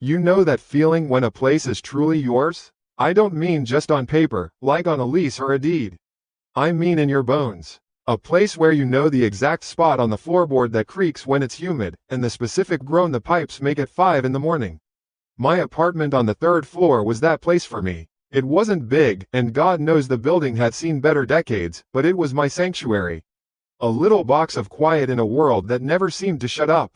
You know that feeling when a place is truly yours? I don't mean just on paper, like on a lease or a deed. I mean in your bones. A place where you know the exact spot on the floorboard that creaks when it's humid, and the specific groan the pipes make at 5 in the morning. My apartment on the 3rd floor was that place for me. It wasn't big, and God knows the building had seen better decades, but it was my sanctuary. A little box of quiet in a world that never seemed to shut up.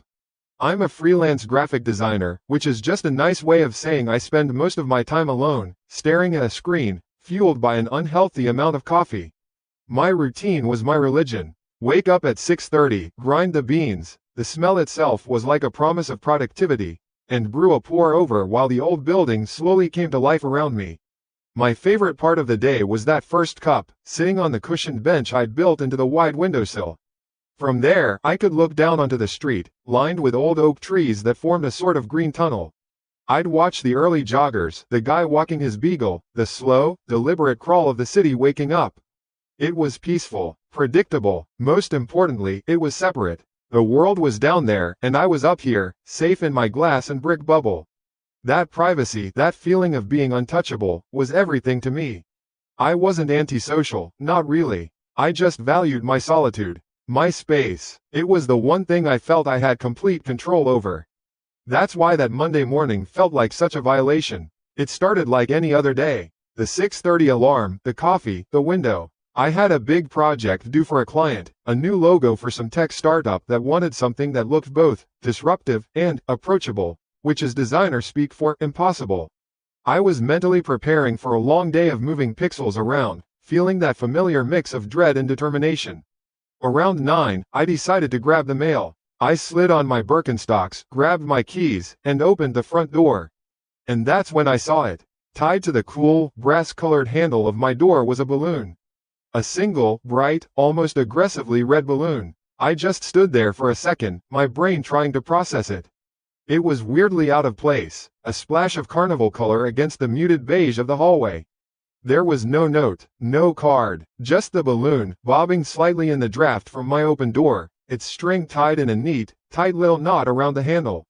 I'm a freelance graphic designer, which is just a nice way of saying I spend most of my time alone, staring at a screen, fueled by an unhealthy amount of coffee. My routine was my religion. Wake up at 6:30, grind the beans, the smell itself was like a promise of productivity, and brew a pour-over while the old building slowly came to life around me. My favorite part of the day was that first cup, sitting on the cushioned bench I'd built into the wide windowsill. From there, I could look down onto the street, lined with old oak trees that formed a sort of green tunnel. I'd watch the early joggers, the guy walking his beagle, the slow, deliberate crawl of the city waking up. It was peaceful, predictable, most importantly, it was separate. The world was down there, and I was up here, safe in my glass and brick bubble. That privacy, that feeling of being untouchable, was everything to me. I wasn't antisocial, not really. I just valued my solitude. My space. It was the one thing I felt I had complete control over. That's why that Monday morning felt like such a violation. It started like any other day. The 6:30 alarm, the coffee, the window. I had a big project due for a client, a new logo for some tech startup that wanted something that looked both disruptive and approachable, which is designer speak for impossible. I was mentally preparing for a long day of moving pixels around, feeling that familiar mix of dread and determination. Around 9, I decided to grab the mail. I slid on my Birkenstocks, grabbed my keys, and opened the front door. And that's when I saw it. Tied to the cool, brass-colored handle of my door was a balloon. A single, bright, almost aggressively red balloon. I just stood there for a second, my brain trying to process it. It was weirdly out of place, a splash of carnival color against the muted beige of the hallway. There was no note, no card, just the balloon, bobbing slightly in the draft from my open door, its string tied in a neat, tight little knot around the handle.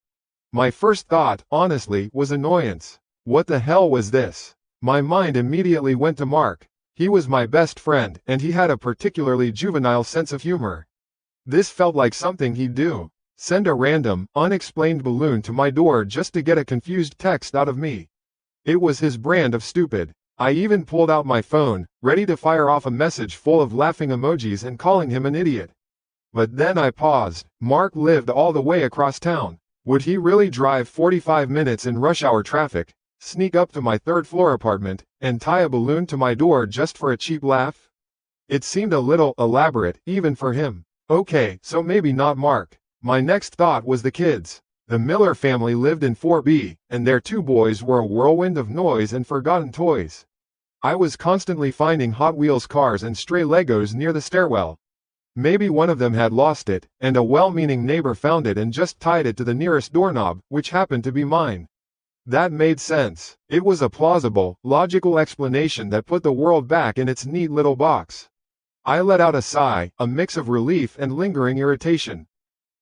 My first thought, honestly, was annoyance. What the hell was this? My mind immediately went to Mark. He was my best friend, and he had a particularly juvenile sense of humor. This felt like something he'd do. Send a random, unexplained balloon to my door just to get a confused text out of me. It was his brand of stupid. I even pulled out my phone, ready to fire off a message full of laughing emojis and calling him an idiot. But then I paused. Mark lived all the way across town. Would he really drive 45 minutes in rush hour traffic, sneak up to my 3rd floor apartment, and tie a balloon to my door just for a cheap laugh? It seemed a little elaborate, even for him. Okay, so maybe not Mark. My next thought was the kids. The Miller family lived in 4B, and their 2 boys were a whirlwind of noise and forgotten toys. I was constantly finding Hot Wheels cars and stray Legos near the stairwell. Maybe one of them had lost it, and a well-meaning neighbor found it and just tied it to the nearest doorknob, which happened to be mine. That made sense. It was a plausible, logical explanation that put the world back in its neat little box. I let out a sigh, a mix of relief and lingering irritation.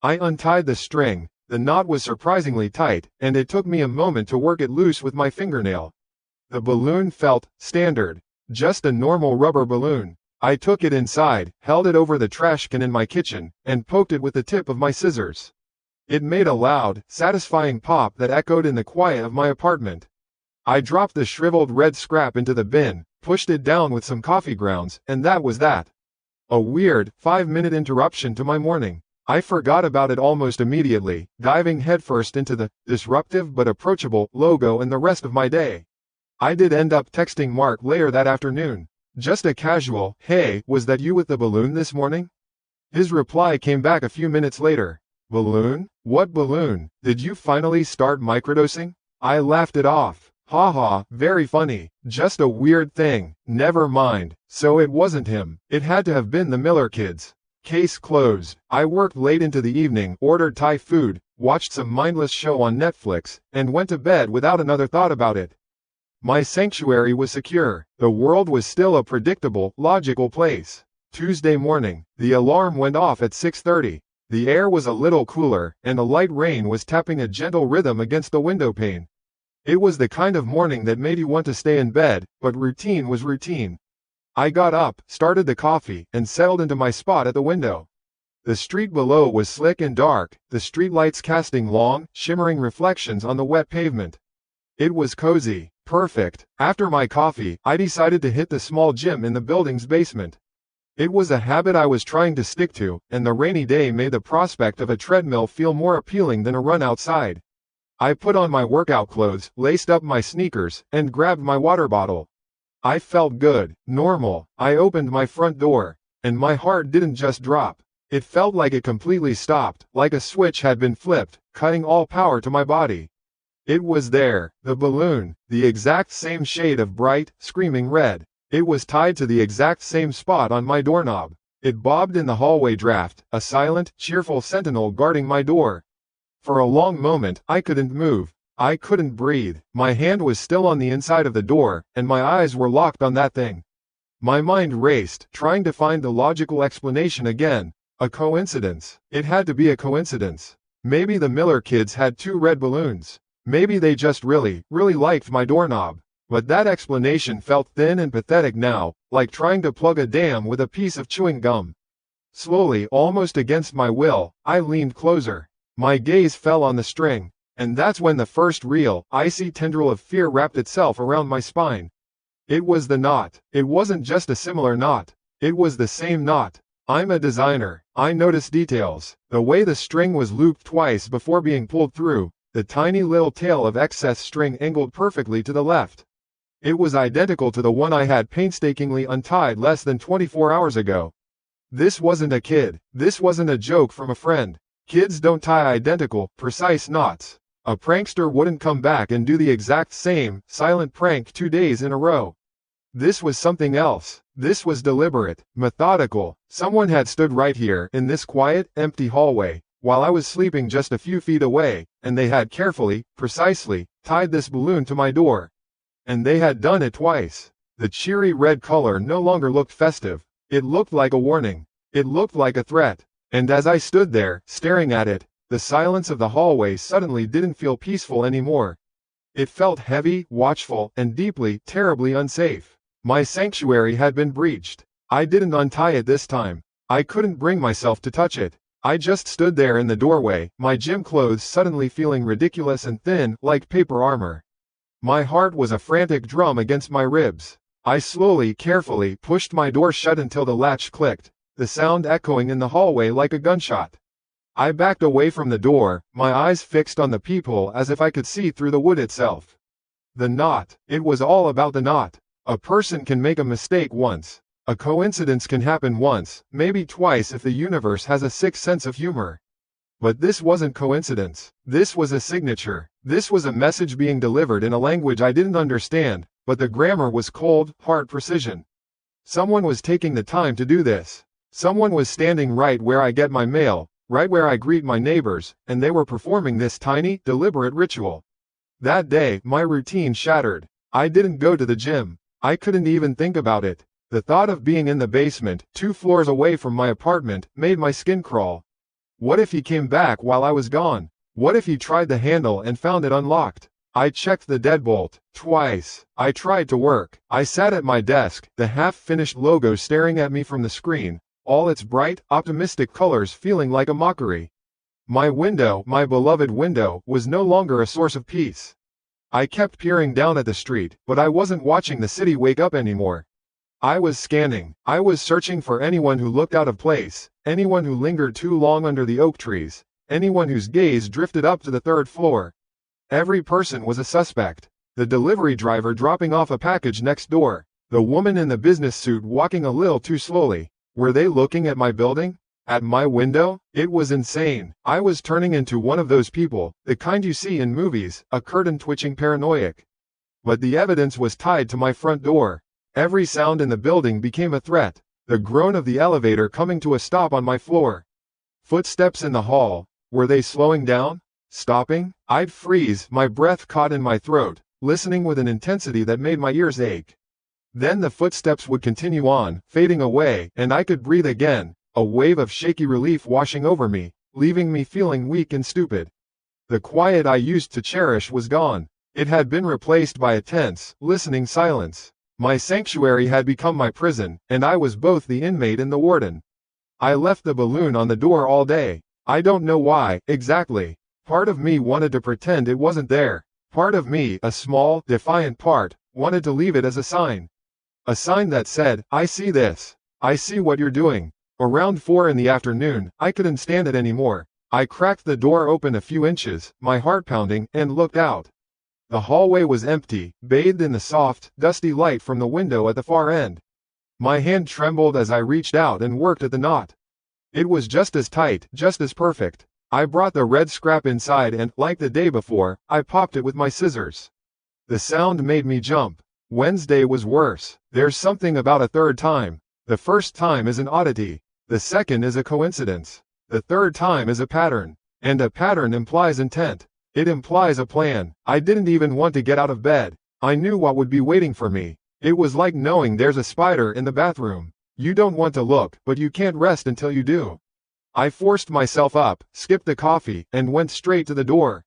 I untied the string. The knot was surprisingly tight, and it took me a moment to work it loose with my fingernail. The balloon felt standard. Just a normal rubber balloon. I took it inside, held it over the trash can in my kitchen, and poked it with the tip of my scissors. It made a loud, satisfying pop that echoed in the quiet of my apartment. I dropped the shriveled red scrap into the bin, pushed it down with some coffee grounds, and that was that. A weird, 5-minute interruption to my morning. I forgot about it almost immediately, diving headfirst into the disruptive but approachable logo and the rest of my day. I did end up texting Mark later that afternoon. Just a casual, "Hey, was that you with the balloon this morning?" His reply came back a few minutes later. "Balloon? What balloon? Did you finally start microdosing?" I laughed it off. Haha, very funny. Just a weird thing. Never mind. So it wasn't him. It had to have been the Miller kids. Case closed. I worked late into the evening, ordered Thai food, watched some mindless show on Netflix, and went to bed without another thought about it. My sanctuary was secure. The world was still a predictable, logical place. Tuesday morning, the alarm went off at 6:30. The air was a little cooler, and a light rain was tapping a gentle rhythm against the window pane. It was the kind of morning that made you want to stay in bed, but routine was routine. I got up, started the coffee, and settled into my spot at the window. The street below was slick and dark, the streetlights casting long, shimmering reflections on the wet pavement. It was cozy, perfect. After my coffee, I decided to hit the small gym in the building's basement. It was a habit I was trying to stick to, and the rainy day made the prospect of a treadmill feel more appealing than a run outside. I put on my workout clothes, laced up my sneakers, and grabbed my water bottle. I felt good, normal. I opened my front door, and my heart didn't just drop. It felt like it completely stopped, like a switch had been flipped, cutting all power to my body. It was there, the balloon, the exact same shade of bright, screaming red. It was tied to the exact same spot on my doorknob. It bobbed in the hallway draft, a silent, cheerful sentinel guarding my door. For a long moment, I couldn't move. I couldn't breathe. My hand was still on the inside of the door, and my eyes were locked on that thing. My mind raced, trying to find the logical explanation again. A coincidence. It had to be a coincidence. Maybe the Miller kids had 2 red balloons. Maybe they just really liked my doorknob. But that explanation felt thin and pathetic now, like trying to plug a dam with a piece of chewing gum. Slowly, almost against my will, I leaned closer. My gaze fell on the string, and that's when the first real, icy tendril of fear wrapped itself around my spine. It was the knot. It wasn't just a similar knot. It was the same knot. I'm a designer. I noticed details. The way the string was looped twice before being pulled through, the tiny little tail of excess string angled perfectly to the left. It was identical to the one I had painstakingly untied less than 24 hours ago. This wasn't a kid. This wasn't a joke from a friend. Kids don't tie identical, precise knots. A prankster wouldn't come back and do the exact same, silent prank 2 days in a row. This was something else. This was deliberate, methodical. Someone had stood right here, in this quiet, empty hallway, while I was sleeping just a few feet away, and they had carefully, precisely, tied this balloon to my door. And they had done it twice. The cheery red color no longer looked festive. It looked like a warning. It looked like a threat. And as I stood there, staring at it, the silence of the hallway suddenly didn't feel peaceful anymore. It felt heavy, watchful, and deeply, terribly unsafe. My sanctuary had been breached. I didn't untie it this time. I couldn't bring myself to touch it. I just stood there in the doorway, my gym clothes suddenly feeling ridiculous and thin, like paper armor. My heart was a frantic drum against my ribs. I slowly, carefully, pushed my door shut until the latch clicked, the sound echoing in the hallway like a gunshot. I backed away from the door, my eyes fixed on the peephole as if I could see through the wood itself. The knot. It was all about the knot. A person can make a mistake once. A coincidence can happen once, maybe twice if the universe has a sixth sense of humor. But this wasn't coincidence. This was a signature. This was a message being delivered in a language I didn't understand, but the grammar was cold, hard precision. Someone was taking the time to do this. Someone was standing right where I get my mail, right where I greet my neighbors, and they were performing this tiny, deliberate ritual. That day, my routine shattered. I didn't go to the gym. I couldn't even think about it. The thought of being in the basement, 2 floors away from my apartment, made my skin crawl. What if he came back while I was gone? What if he tried the handle and found it unlocked? I checked the deadbolt. Twice. I tried to work. I sat at my desk, the half-finished logo staring at me from the screen, all its bright, optimistic colors feeling like a mockery. My window, my beloved window, was no longer a source of peace. I kept peering down at the street, but I wasn't watching the city wake up anymore. I was scanning. I was searching for anyone who looked out of place, anyone who lingered too long under the oak trees, anyone whose gaze drifted up to the 3rd floor. Every person was a suspect. The delivery driver dropping off a package next door, the woman in the business suit walking a little too slowly. Were they looking at my building? At my window? It was insane. I was turning into one of those people, the kind you see in movies, a curtain-twitching paranoiac. But the evidence was tied to my front door. Every sound in the building became a threat. The groan of the elevator coming to a stop on my floor. Footsteps in the hall. Were they slowing down? Stopping? I'd freeze, my breath caught in my throat, listening with an intensity that made my ears ache. Then the footsteps would continue on, fading away, and I could breathe again, a wave of shaky relief washing over me. leaving me feeling weak and stupid. The quiet I used to cherish was gone. It had been replaced by a tense, listening silence. My sanctuary had become my prison, and I was both the inmate and the warden. I left the balloon on the door all day. I don't know why, exactly. Part of me wanted to pretend it wasn't there. Part of me, a small, defiant part, wanted to leave it as a sign. A sign that said, I see this. I see what you're doing. Around 4 in the afternoon, I couldn't stand it anymore. I cracked the door open a few inches, my heart pounding, and looked out. The hallway was empty, bathed in the soft, dusty light from the window at the far end. My hand trembled as I reached out and worked at the knot. It was just as tight, just as perfect. I brought the red scrap inside and, like the day before, I popped it with my scissors. The sound made me jump. Wednesday was worse. There's something about a third time. The first time is an oddity. The second is a coincidence. The third time is a pattern. And a pattern implies intent. It implies a plan. I didn't even want to get out of bed. I knew what would be waiting for me. It was like knowing there's a spider in the bathroom. You don't want to look, but you can't rest until you do. I forced myself up, skipped the coffee, and went straight to the door.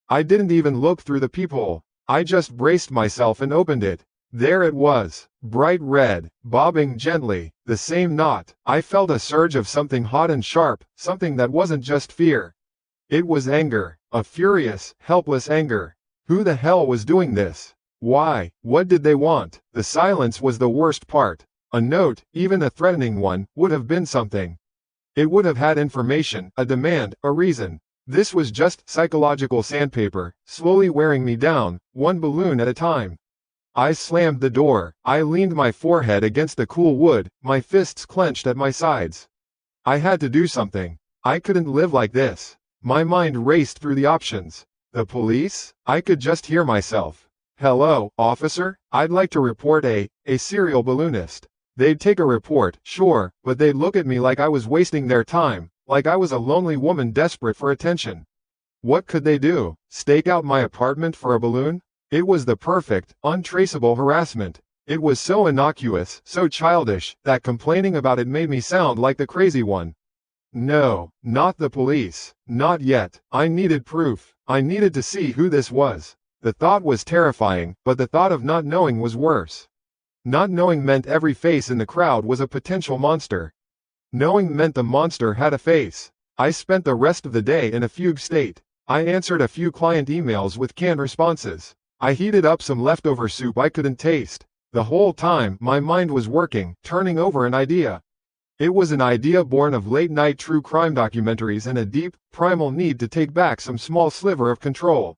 I didn't even look through the peephole. I just braced myself and opened it. There it was, bright red, bobbing gently, the same knot. I felt a surge of something hot and sharp, something that wasn't just fear. It was anger, a furious, helpless anger. Who the hell was doing this? Why? What did they want? The silence was the worst part. A note, even a threatening one, would have been something. It would have had information, a demand, a reason. This was just psychological sandpaper, slowly wearing me down, one balloon at a time. I slammed the door. I leaned my forehead against the cool wood, my fists clenched at my sides. I had to do something. I couldn't live like this. My mind raced through the options. The police? I could just hear myself. Hello, officer? I'd like to report a serial balloonist. They'd take a report, sure, but they'd look at me like I was wasting their time, like I was a lonely woman desperate for attention. What could they do? Stake out my apartment for a balloon? It was the perfect, untraceable harassment. It was so innocuous, so childish, that complaining about it made me sound like the crazy one. No, not the police. Not yet. I needed proof. I needed to see who this was. The thought was terrifying, but the thought of not knowing was worse. Not knowing meant every face in the crowd was a potential monster. Knowing meant the monster had a face. I spent the rest of the day in a fugue state. I answered a few client emails with canned responses. I heated up some leftover soup I couldn't taste. The whole time, my mind was working, turning over an idea. It was an idea born of late-night true crime documentaries and a deep, primal need to take back some small sliver of control.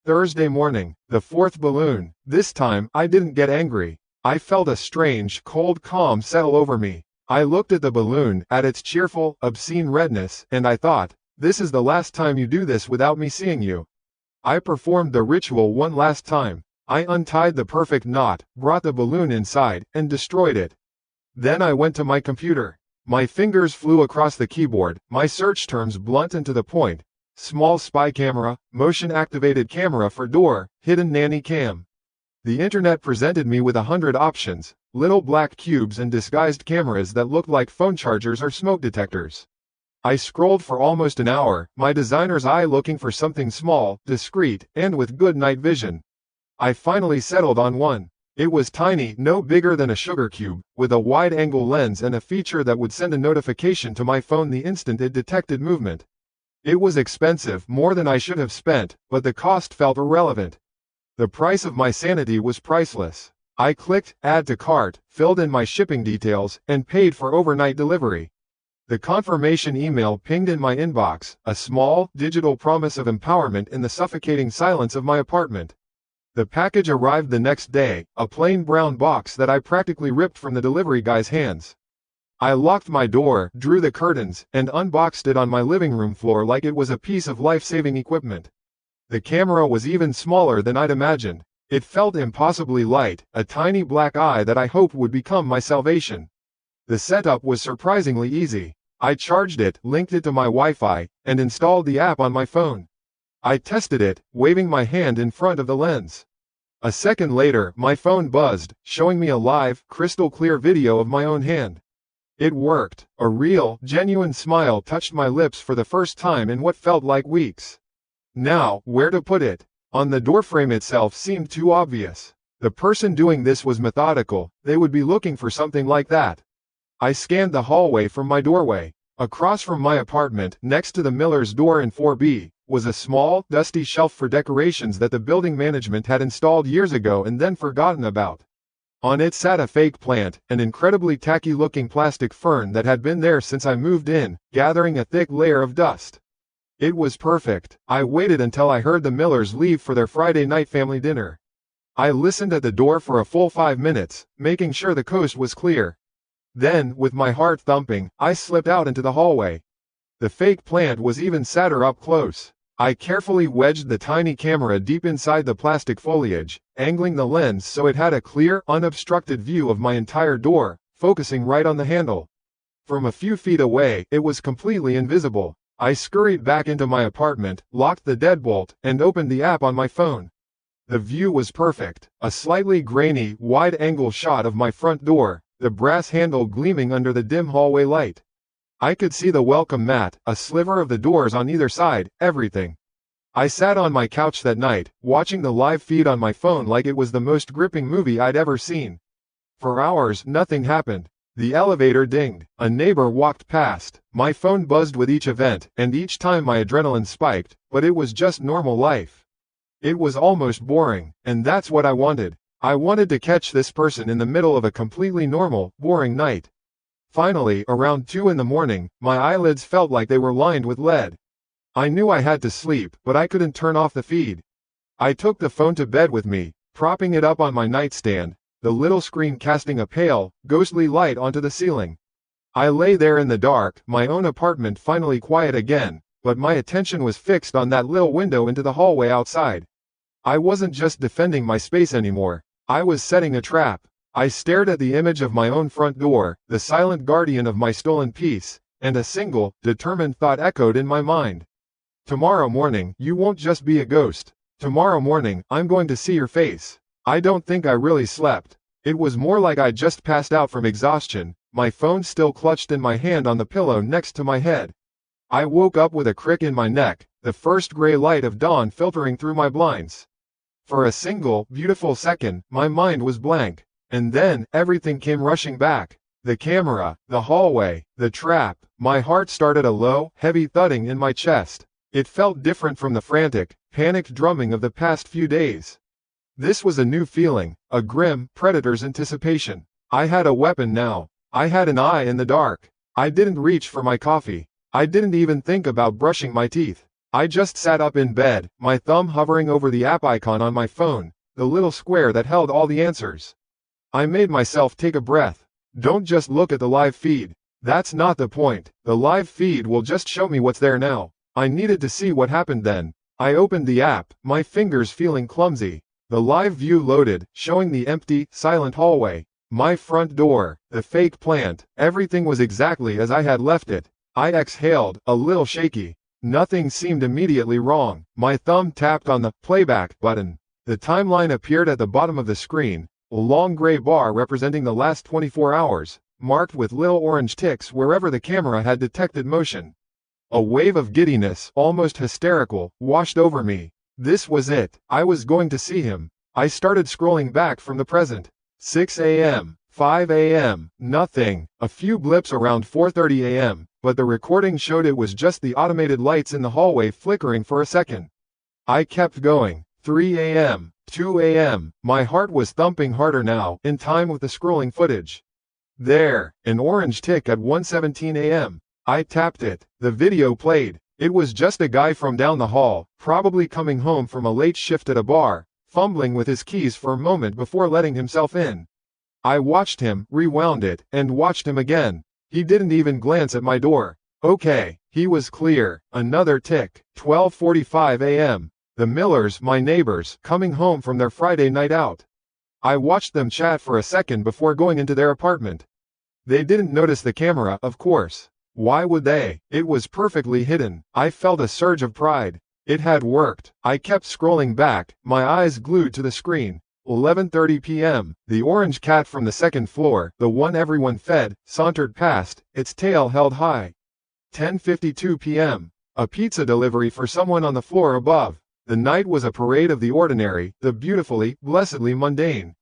Thursday morning, the fourth balloon. This time, I didn't get angry. I felt a strange, cold calm settle over me. I looked at the balloon, at its cheerful, obscene redness, and I thought, this is the last time you do this without me seeing you. I performed the ritual one last time. I untied the perfect knot, brought the balloon inside, and destroyed it. Then I went to my computer. My fingers flew across the keyboard, my search terms blunt and to the point. Small spy camera, motion-activated camera for door, hidden nanny cam. The internet presented me with 100 options, little black cubes and disguised cameras that looked like phone chargers or smoke detectors. I scrolled for almost an hour, my designer's eye looking for something small, discreet, and with good night vision. I finally settled on one. It was tiny, no bigger than a sugar cube, with a wide-angle lens and a feature that would send a notification to my phone the instant it detected movement. It was expensive, more than I should have spent, but the cost felt irrelevant. The price of my sanity was priceless. I clicked Add to Cart, filled in my shipping details, and paid for overnight delivery. The confirmation email pinged in my inbox, a small, digital promise of empowerment in the suffocating silence of my apartment. The package arrived the next day, a plain brown box that I practically ripped from the delivery guy's hands. I locked my door, drew the curtains, and unboxed it on my living room floor like it was a piece of life-saving equipment. The camera was even smaller than I'd imagined. It felt impossibly light, a tiny black eye that I hoped would become my salvation. The setup was surprisingly easy. I charged it, linked it to my Wi-Fi, and installed the app on my phone. I tested it, waving my hand in front of the lens. A second later, my phone buzzed, showing me a live, crystal-clear video of my own hand. It worked. A real, genuine smile touched my lips for the first time in what felt like weeks. Now, where to put it? On the doorframe itself seemed too obvious. The person doing this was methodical. They would be looking for something like that. I scanned the hallway from my doorway. Across from my apartment, next to the Miller's door in 4B, was a small, dusty shelf for decorations that the building management had installed years ago and then forgotten about. On it sat a fake plant, an incredibly tacky-looking plastic fern that had been there since I moved in, gathering a thick layer of dust. It was perfect. I waited until I heard the Millers leave for their Friday night family dinner. I listened at the door for a full 5 minutes, making sure the coast was clear. Then, with my heart thumping, I slipped out into the hallway. The fake plant was even sadder up close. I carefully wedged the tiny camera deep inside the plastic foliage, angling the lens so it had a clear, unobstructed view of my entire door, focusing right on the handle. From a few feet away, it was completely invisible. I scurried back into my apartment, locked the deadbolt, and opened the app on my phone. The view was perfect, a slightly grainy, wide-angle shot of my front door, the brass handle gleaming under the dim hallway light. I could see the welcome mat, a sliver of the doors on either side, everything. I sat on my couch that night, watching the live feed on my phone like it was the most gripping movie I'd ever seen. For hours, nothing happened. The elevator dinged, a neighbor walked past, my phone buzzed with each event, and each time my adrenaline spiked, but it was just normal life. It was almost boring, and that's what I wanted. I wanted to catch this person in the middle of a completely normal, boring night. Finally, around 2 in the morning, my eyelids felt like they were lined with lead. I knew I had to sleep, but I couldn't turn off the feed. I took the phone to bed with me, propping it up on my nightstand, the little screen casting a pale, ghostly light onto the ceiling. I lay there in the dark, my own apartment finally quiet again, but my attention was fixed on that little window into the hallway outside. I wasn't just defending my space anymore. I was setting a trap. I stared at the image of my own front door, the silent guardian of my stolen peace, and a single, determined thought echoed in my mind. Tomorrow morning, you won't just be a ghost. Tomorrow morning, I'm going to see your face. I don't think I really slept. It was more like I'd just passed out from exhaustion, my phone still clutched in my hand on the pillow next to my head. I woke up with a crick in my neck, the first gray light of dawn filtering through my blinds. For a single, beautiful second, my mind was blank. And then, everything came rushing back. The camera, the hallway, the trap. My heart started a low, heavy thudding in my chest. It felt different from the frantic, panicked drumming of the past few days. This was a new feeling, a grim, predator's anticipation. I had a weapon now. I had an eye in the dark. I didn't reach for my coffee. I didn't even think about brushing my teeth. I just sat up in bed, my thumb hovering over the app icon on my phone, the little square that held all the answers. I made myself take a breath. Don't just look at the live feed. That's not the point. The live feed will just show me what's there now. I needed to see what happened then. I opened the app, my fingers feeling clumsy. The live view loaded, showing the empty, silent hallway. My front door, the fake plant, everything was exactly as I had left it. I exhaled, a little shaky. Nothing seemed immediately wrong. My thumb tapped on the playback button. The timeline appeared at the bottom of the screen. A long gray bar representing the last 24 hours, marked with little orange ticks wherever the camera had detected motion. A wave of giddiness, almost hysterical, washed over me. This was it. I was going to see him. I started scrolling back from the present. 6 a.m., 5 a.m., nothing. A few blips around 4:30 a.m., but the recording showed it was just the automated lights in the hallway flickering for a second. I kept going. 3 a.m., 2 a.m., my heart was thumping harder now, in time with the scrolling footage. There, an orange tick at 1:17 a.m. I tapped it. The video played. It was just a guy from down the hall, probably coming home from a late shift at a bar, fumbling with his keys for a moment before letting himself in. I watched him, rewound it, and watched him again. He didn't even glance at my door. Okay, he was clear. Another tick. 12:45 a.m. The Millers, my neighbors, coming home from their Friday night out. I watched them chat for a second before going into their apartment. They didn't notice the camera, of course. Why would they? It was perfectly hidden. I felt a surge of pride. It had worked. I kept scrolling back, my eyes glued to the screen. 11:30 p.m. The orange cat from the second floor, the one everyone fed, sauntered past, its tail held high. 10:52 p.m. A pizza delivery for someone on the floor above. The night was a parade of the ordinary, the beautifully, blessedly mundane.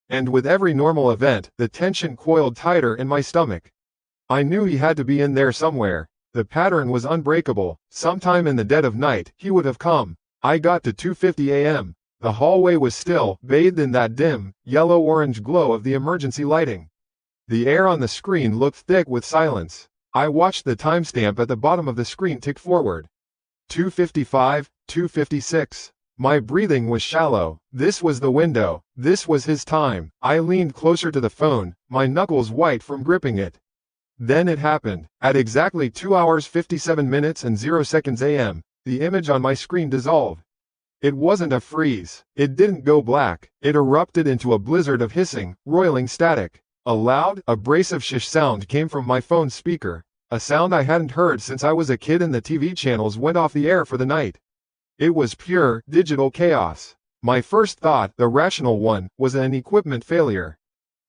And with every normal event, the tension coiled tighter in my stomach. I knew he had to be in there somewhere. The pattern was unbreakable. Sometime in the dead of night, he would have come. I got to 2:50 a.m. The hallway was still, bathed in that dim, yellow-orange glow of the emergency lighting. The air on the screen looked thick with silence. I watched the timestamp at the bottom of the screen tick forward. 2:55, 2:56. My breathing was shallow. This was the window. This was his time. I leaned closer to the phone, my knuckles white from gripping it. Then it happened. At exactly 2 hours 57 minutes and 0 seconds a.m., the image on my screen dissolved. It wasn't a freeze. It didn't go black. It erupted into a blizzard of hissing, roiling static. A loud, abrasive shish sound came from my phone's speaker. A sound I hadn't heard since I was a kid and the TV channels went off the air for the night. It was pure, digital chaos. My first thought, the rational one, was an equipment failure.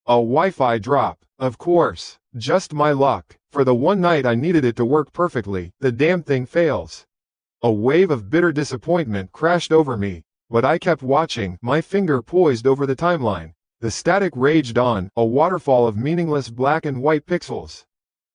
A Wi-Fi drop. Of course. Just my luck. For the one night I needed it to work perfectly, the damn thing fails. A wave of bitter disappointment crashed over me, but I kept watching, my finger poised over the timeline. The static raged on, a waterfall of meaningless black and white pixels.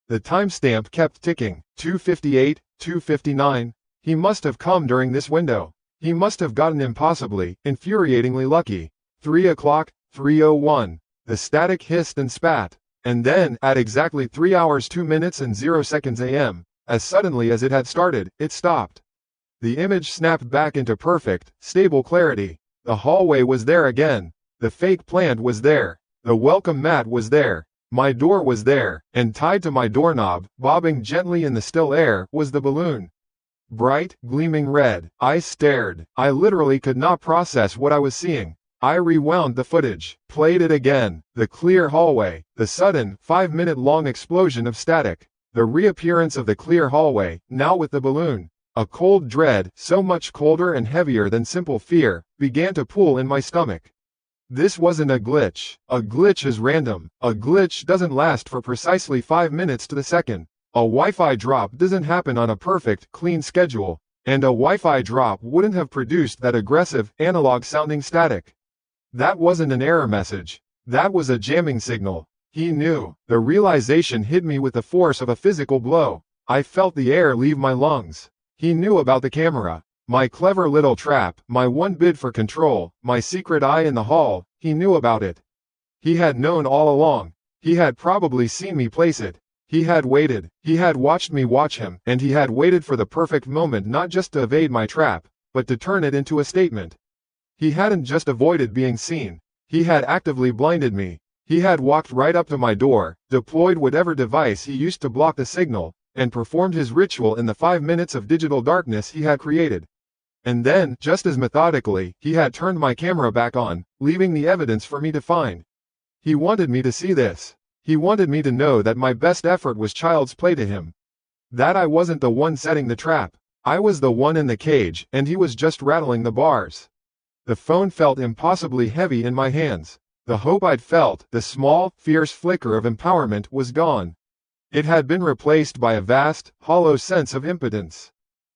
The timestamp kept ticking. 2:58, 2:59. He must have come during this window. He must have gotten impossibly, infuriatingly lucky. 3 o'clock, 3:01. The static hissed and spat. And then, at exactly 3 hours 2 minutes and 0 seconds a.m., as suddenly as it had started, it stopped. The image snapped back into perfect, stable clarity. The hallway was there again. The fake plant was there. The welcome mat was there. My door was there, and tied to my doorknob, bobbing gently in the still air, was the balloon. Bright, gleaming red. I stared. I literally could not process what I was seeing. I rewound the footage, played it again. The clear hallway, the sudden, 5-minute-long explosion of static. The reappearance of the clear hallway, now with the balloon. A cold dread, so much colder and heavier than simple fear, began to pool in my stomach. This wasn't a glitch. A glitch is random. A glitch doesn't last for precisely 5 minutes to the second. A Wi-Fi drop doesn't happen on a perfect, clean schedule. And a Wi-Fi drop wouldn't have produced that aggressive, analog-sounding static. That wasn't an error message. That was a jamming signal. He knew. The realization hit me with the force of a physical blow. I felt the air leave my lungs. He knew about the camera. My clever little trap, my one bid for control, my secret eye in the hall, he knew about it. He had known all along. He had probably seen me place it. He had waited. He had watched me watch him, and he had waited for the perfect moment not just to evade my trap, but to turn it into a statement. He hadn't just avoided being seen. He had actively blinded me. He had walked right up to my door, deployed whatever device he used to block the signal, and performed his ritual in the 5 minutes of digital darkness he had created. And then, just as methodically, he had turned my camera back on, leaving the evidence for me to find. He wanted me to see this. He wanted me to know that my best effort was child's play to him. That I wasn't the one setting the trap. I was the one in the cage, and he was just rattling the bars. The phone felt impossibly heavy in my hands. The hope I'd felt, the small, fierce flicker of empowerment, was gone. It had been replaced by a vast, hollow sense of impotence.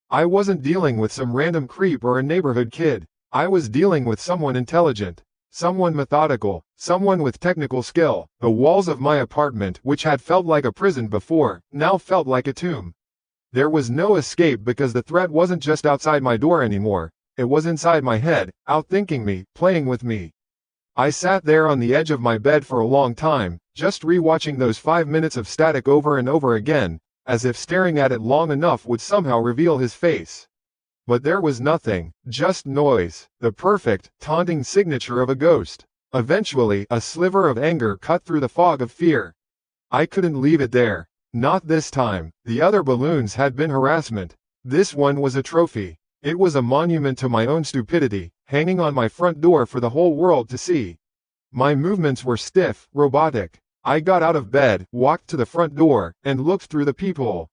I wasn't dealing with some random creep or a neighborhood kid. I was dealing with someone intelligent, someone methodical, someone with technical skill. The walls of my apartment, which had felt like a prison before, now felt like a tomb. There was no escape because the threat wasn't just outside my door anymore. It was inside my head, outthinking me, playing with me. I sat there on the edge of my bed for a long time, just rewatching those 5 minutes of static over and over again, as if staring at it long enough would somehow reveal his face. But there was nothing, just noise, the perfect, taunting signature of a ghost. Eventually, a sliver of anger cut through the fog of fear. I couldn't leave it there. Not this time. The other balloons had been harassment. This one was a trophy. It was a monument to my own stupidity, hanging on my front door for the whole world to see. My movements were stiff, robotic. I got out of bed, walked to the front door, and looked through the peephole.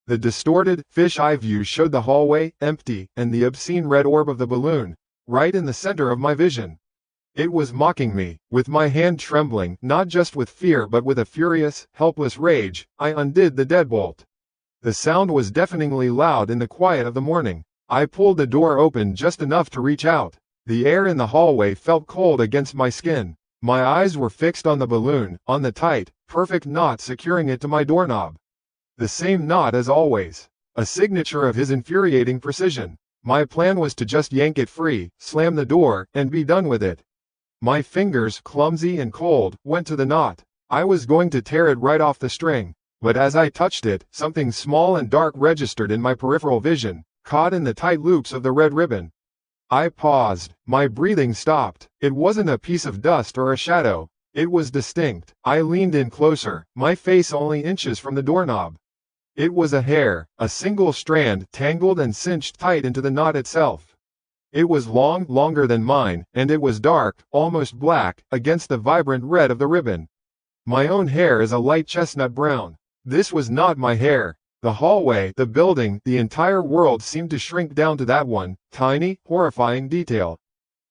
The distorted, fish-eye view showed the hallway, empty, and the obscene red orb of the balloon, right in the center of my vision. It was mocking me. With my hand trembling, not just with fear but with a furious, helpless rage, I undid the deadbolt. The sound was deafeningly loud in the quiet of the morning. I pulled the door open just enough to reach out. The air in the hallway felt cold against my skin. My eyes were fixed on the balloon, on the tight, perfect knot securing it to my doorknob. The same knot as always. A signature of his infuriating precision. My plan was to just yank it free, slam the door, and be done with it. My fingers, clumsy and cold, went to the knot. I was going to tear it right off the string. But as I touched it, something small and dark registered in my peripheral vision, caught in the tight loops of the red ribbon. I paused. My breathing stopped. It wasn't a piece of dust or a shadow. It was distinct. I leaned in closer, my face only inches from the doorknob. It was a hair, a single strand, tangled and cinched tight into the knot itself. It was long, longer than mine, and it was dark, almost black, against the vibrant red of the ribbon. My own hair is a light chestnut brown. This was not my hair. The hallway, the building, the entire world seemed to shrink down to that one, tiny, horrifying detail.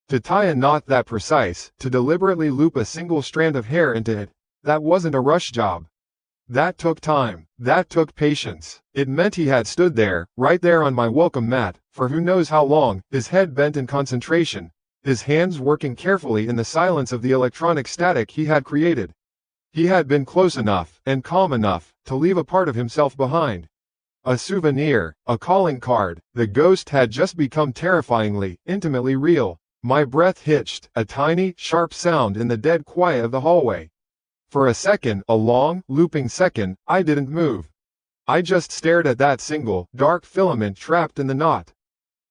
To tie a knot that precise, to deliberately loop a single strand of hair into it, that wasn't a rush job. That took time. That took patience. It meant he had stood there, right there on my welcome mat, for who knows how long, his head bent in concentration, his hands working carefully in the silence of the electronic static he had created. He had been close enough, and calm enough, to leave a part of himself behind. A souvenir, a calling card. The ghost had just become terrifyingly, intimately real. My breath hitched, a tiny, sharp sound in the dead quiet of the hallway. For a second, a long, looping second, I didn't move. I just stared at that single, dark filament trapped in the knot.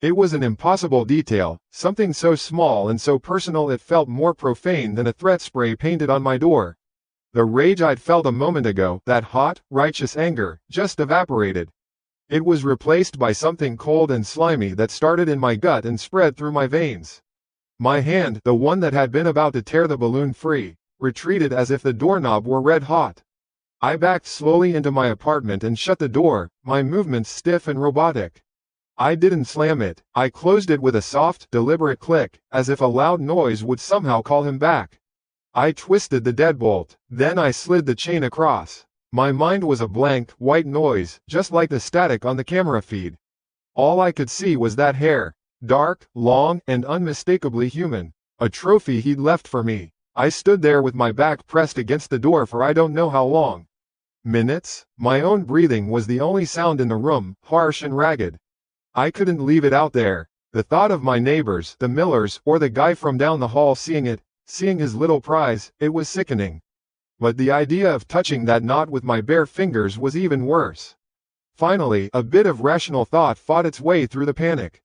It was an impossible detail, something so small and so personal it felt more profane than a threat spray painted on my door. The rage I'd felt a moment ago, that hot, righteous anger, just evaporated. It was replaced by something cold and slimy that started in my gut and spread through my veins. My hand, the one that had been about to tear the balloon free, retreated as if the doorknob were red hot. I backed slowly into my apartment and shut the door, my movements stiff and robotic. I didn't slam it. I closed it with a soft, deliberate click, as if a loud noise would somehow call him back. I twisted the deadbolt, then I slid the chain across. My mind was a blank, white noise, just like the static on the camera feed. All I could see was that hair, dark, long, and unmistakably human. A trophy he'd left for me. I stood there with my back pressed against the door for I don't know how long. Minutes? My own breathing was the only sound in the room, harsh and ragged. I couldn't leave it out there. The thought of my neighbors, the Millers, or the guy from down the hall seeing it, seeing his little prize, it was sickening. But the idea of touching that knot with my bare fingers was even worse. Finally, a bit of rational thought fought its way through the panic.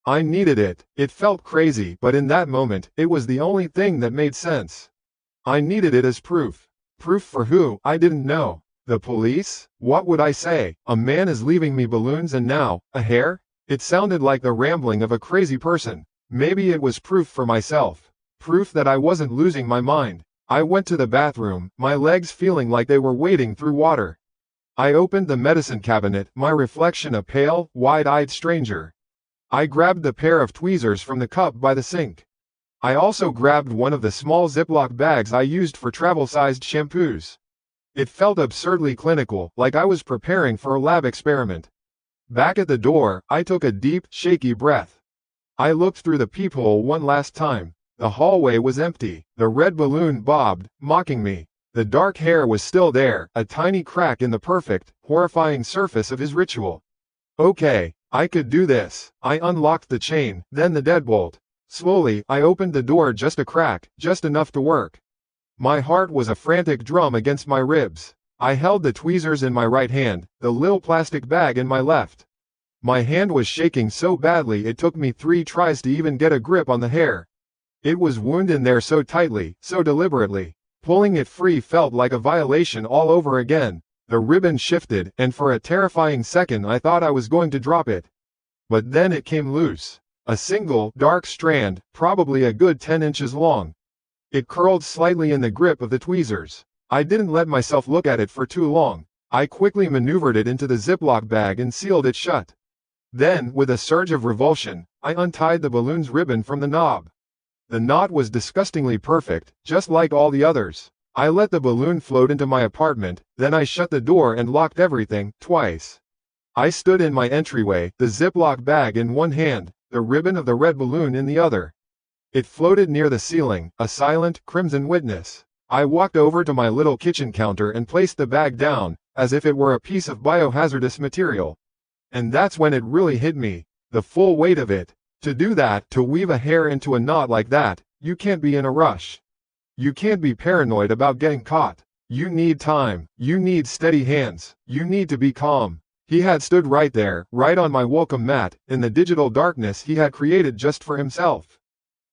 I needed it. It felt crazy, but in that moment, it was the only thing that made sense. I needed it as proof. Proof for who? I didn't know. The police? What would I say? A man is leaving me balloons and now, a hair? It sounded like the rambling of a crazy person. Maybe it was proof for myself. Proof that I wasn't losing my mind. I went to the bathroom, my legs feeling like they were wading through water. I opened the medicine cabinet, my reflection a pale, wide-eyed stranger. I grabbed the pair of tweezers from the cup by the sink. I also grabbed one of the small Ziploc bags I used for travel-sized shampoos. It felt absurdly clinical, like I was preparing for a lab experiment. Back at the door, I took a deep, shaky breath. I looked through the peephole one last time. The hallway was empty. The red balloon bobbed, mocking me. The dark hair was still there, a tiny crack in the perfect, horrifying surface of his ritual. Okay, I could do this. I unlocked the chain, then the deadbolt. Slowly, I opened the door just a crack, just enough to work. My heart was a frantic drum against my ribs. I held the tweezers in my right hand, the little plastic bag in my left. My hand was shaking so badly it took me 3 tries to even get a grip on the hair. It was wound in there so tightly, so deliberately. Pulling it free felt like a violation all over again. The ribbon shifted, and for a terrifying second I thought I was going to drop it. But then it came loose. A single, dark strand, probably a good 10 inches long. It curled slightly in the grip of the tweezers. I didn't let myself look at it for too long. I quickly maneuvered it into the Ziploc bag and sealed it shut. Then, with a surge of revulsion, I untied the balloon's ribbon from the knob. The knot was disgustingly perfect, just like all the others. I let the balloon float into my apartment, then I shut the door and locked everything, twice. I stood in my entryway, the Ziploc bag in one hand, the ribbon of the red balloon in the other. It floated near the ceiling, a silent, crimson witness. I walked over to my little kitchen counter and placed the bag down, as if it were a piece of biohazardous material. And that's when it really hit me, the full weight of it. To do that, to weave a hair into a knot like that, you can't be in a rush. You can't be paranoid about getting caught. You need time, you need steady hands, you need to be calm. He had stood right there, right on my welcome mat, in the digital darkness he had created just for himself.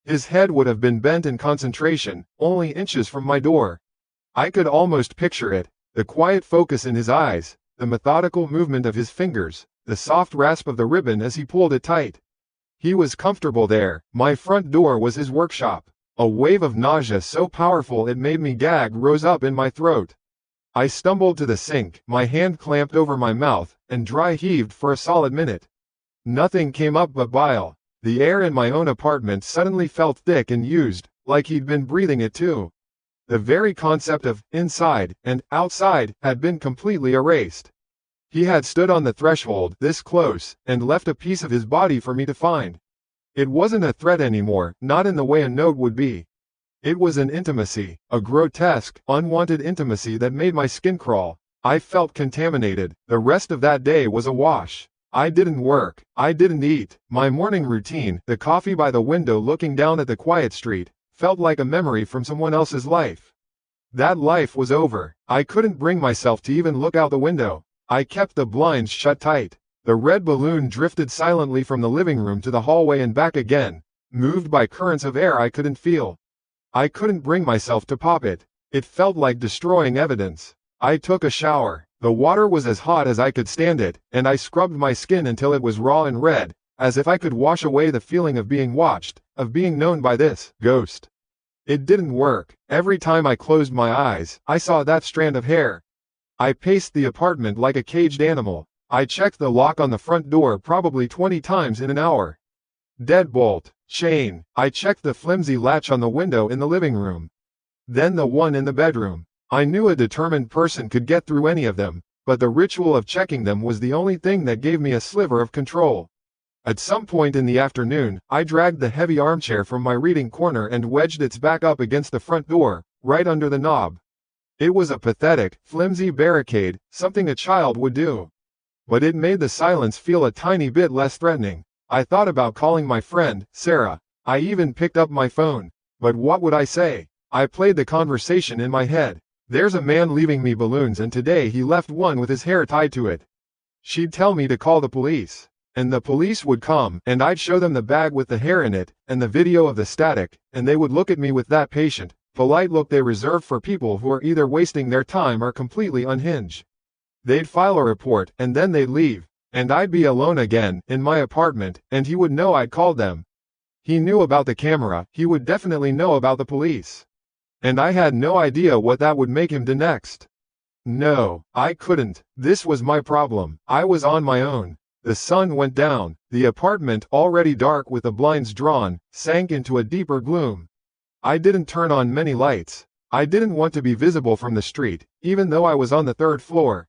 His head would have been bent in concentration, only inches from my door. I could almost picture it, the quiet focus in his eyes, the methodical movement of his fingers, the soft rasp of the ribbon as he pulled it tight. He was comfortable there. My front door was his workshop. A wave of nausea so powerful it made me gag rose up in my throat. I stumbled to the sink, my hand clamped over my mouth, and dry heaved for a solid minute. Nothing came up but bile. The air in my own apartment suddenly felt thick and used, like he'd been breathing it too. The very concept of inside and outside had been completely erased. He had stood on the threshold, this close, and left a piece of his body for me to find. It wasn't a threat anymore, not in the way a note would be. It was an intimacy, a grotesque, unwanted intimacy that made my skin crawl. I felt contaminated. The rest of that day was a wash. I didn't work. I didn't eat. My morning routine, the coffee by the window looking down at the quiet street, felt like a memory from someone else's life. That life was over. I couldn't bring myself to even look out the window. I kept the blinds shut tight. The red balloon drifted silently from the living room to the hallway and back again, moved by currents of air I couldn't feel. I couldn't bring myself to pop it. It felt like destroying evidence. I took a shower. The water was as hot as I could stand it, and I scrubbed my skin until it was raw and red, as if I could wash away the feeling of being watched, of being known by this ghost. It didn't work. Every time I closed my eyes, I saw that strand of hair. I paced the apartment like a caged animal. I checked the lock on the front door probably 20 times in an hour. Deadbolt. Chain. I checked the flimsy latch on the window in the living room. Then the one in the bedroom. I knew a determined person could get through any of them, but the ritual of checking them was the only thing that gave me a sliver of control. At some point in the afternoon, I dragged the heavy armchair from my reading corner and wedged its back up against the front door, right under the knob. It was a pathetic, flimsy barricade, something a child would do. But it made the silence feel a tiny bit less threatening. I thought about calling my friend, Sarah. I even picked up my phone. But what would I say? I played the conversation in my head. There's a man leaving me balloons and today he left one with his hair tied to it. She'd tell me to call the police. And the police would come, and I'd show them the bag with the hair in it, and the video of the static, and they would look at me with that patient, polite look they reserve for people who are either wasting their time or completely unhinged. They'd file a report, and then they'd leave, and I'd be alone again, in my apartment, and he would know I'd called them. He knew about the camera, he would definitely know about the police. And I had no idea what that would make him do next. No, I couldn't. This was my problem. I was on my own. The sun went down. The apartment, already dark with the blinds drawn, sank into a deeper gloom. I didn't turn on many lights. I didn't want to be visible from the street, even though I was on the 3rd floor.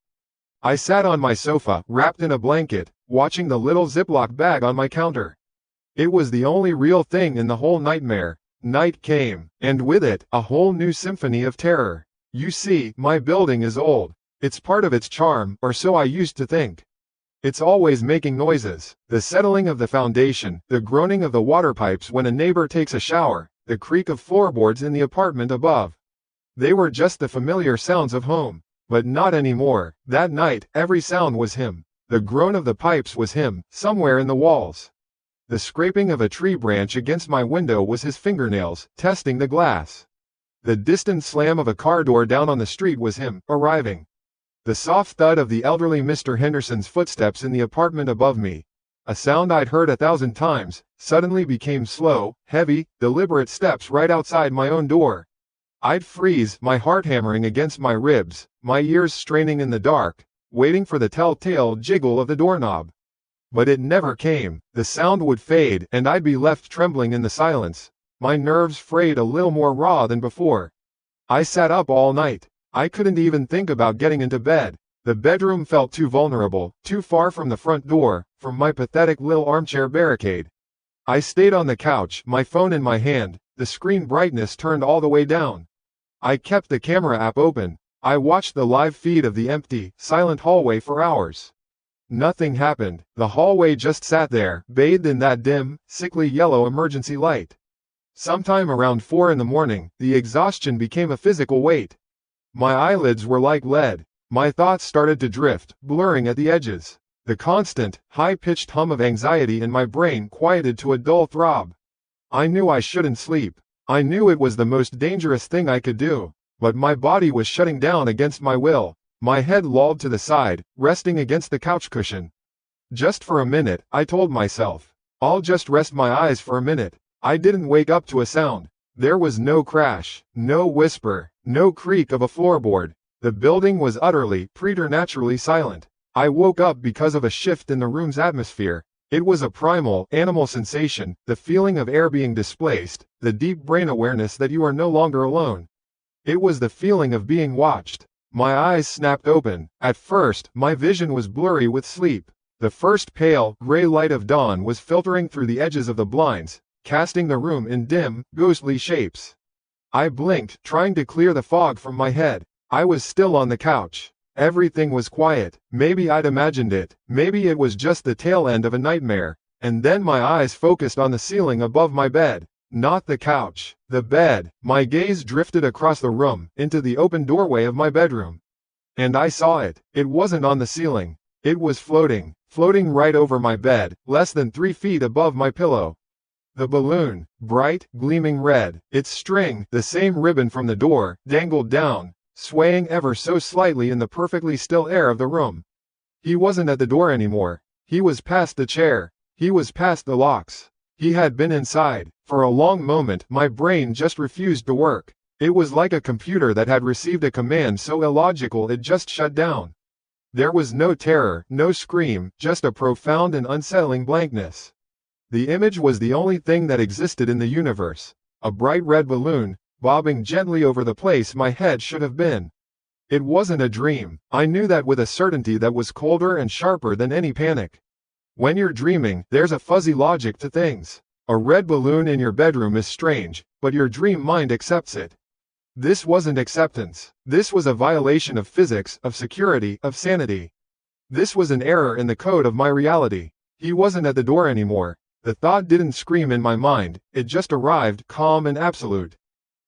I sat on my sofa, wrapped in a blanket, watching the little Ziploc bag on my counter. It was the only real thing in the whole nightmare. Night came, and with it, a whole new symphony of terror. You see, my building is old. It's part of its charm, or so I used to think. It's always making noises. The settling of the foundation, the groaning of the water pipes when a neighbor takes a shower, the creak of floorboards in the apartment above. They were just the familiar sounds of home. But not anymore. That night, every sound was him. The groan of the pipes was him, somewhere in the walls. The scraping of a tree branch against my window was his fingernails, testing the glass. The distant slam of a car door down on the street was him, arriving. The soft thud of the elderly Mr. Henderson's footsteps in the apartment above me, a sound I'd heard 1,000 times, suddenly became slow, heavy, deliberate steps right outside my own door. I'd freeze, my heart hammering against my ribs, my ears straining in the dark, waiting for the telltale jiggle of the doorknob. But it never came. The sound would fade, and I'd be left trembling in the silence. my nerves frayed a little more raw than before. I sat up all night. I couldn't even think about getting into bed. The bedroom felt too vulnerable, too far from the front door, from my pathetic little armchair barricade. I stayed on the couch, my phone in my hand, the screen brightness turned all the way down. I kept the camera app open. I watched the live feed of the empty, silent hallway for hours. Nothing happened. The hallway just sat there, bathed in that dim, sickly yellow emergency light. Sometime around 4 in the morning, the exhaustion became a physical weight. My eyelids were like lead. My thoughts started to drift, blurring at the edges. The constant, high-pitched hum of anxiety in my brain quieted to a dull throb. I knew I shouldn't sleep. I knew it was the most dangerous thing I could do. But my body was shutting down against my will. My head lolled to the side, resting against the couch cushion. Just for a minute, I told myself. I'll just rest my eyes for a minute. I didn't wake up to a sound. There was no crash, no whisper, no creak of a floorboard. The building was utterly, preternaturally silent. I woke up because of a shift in the room's atmosphere. It was a primal, animal sensation, the feeling of air being displaced, the deep brain awareness that you are no longer alone. It was the feeling of being watched. My eyes snapped open. At first, my vision was blurry with sleep. The first pale, gray light of dawn was filtering through the edges of the blinds, casting the room in dim, ghostly shapes. I blinked, trying to clear the fog from my head. I was still on the couch. Everything was quiet. Maybe I'd imagined it. Maybe it was just the tail end of a nightmare. And then my eyes focused on the ceiling above my bed. Not the couch. The bed. My gaze drifted across the room, into the open doorway of my bedroom. And I saw it. It wasn't on the ceiling. It was floating. Floating right over my bed, less than 3 feet above my pillow. The balloon, bright, gleaming red, its string, the same ribbon from the door, dangled down, swaying ever so slightly in the perfectly still air of the room. He wasn't at the door anymore. He was past the chair. He was past the locks. He had been inside. For a long moment, my brain just refused to work. It was like a computer that had received a command so illogical it just shut down. There was no terror, no scream, just a profound and unsettling blankness. The image was the only thing that existed in the universe. A bright red balloon, bobbing gently over the place my head should have been. It wasn't a dream. I knew that with a certainty that was colder and sharper than any panic. When you're dreaming, there's a fuzzy logic to things. A red balloon in your bedroom is strange, but your dream mind accepts it. This wasn't acceptance. This was a violation of physics, of security, of sanity. This was an error in the code of my reality. He wasn't at the door anymore. The thought didn't scream in my mind, it just arrived, calm and absolute.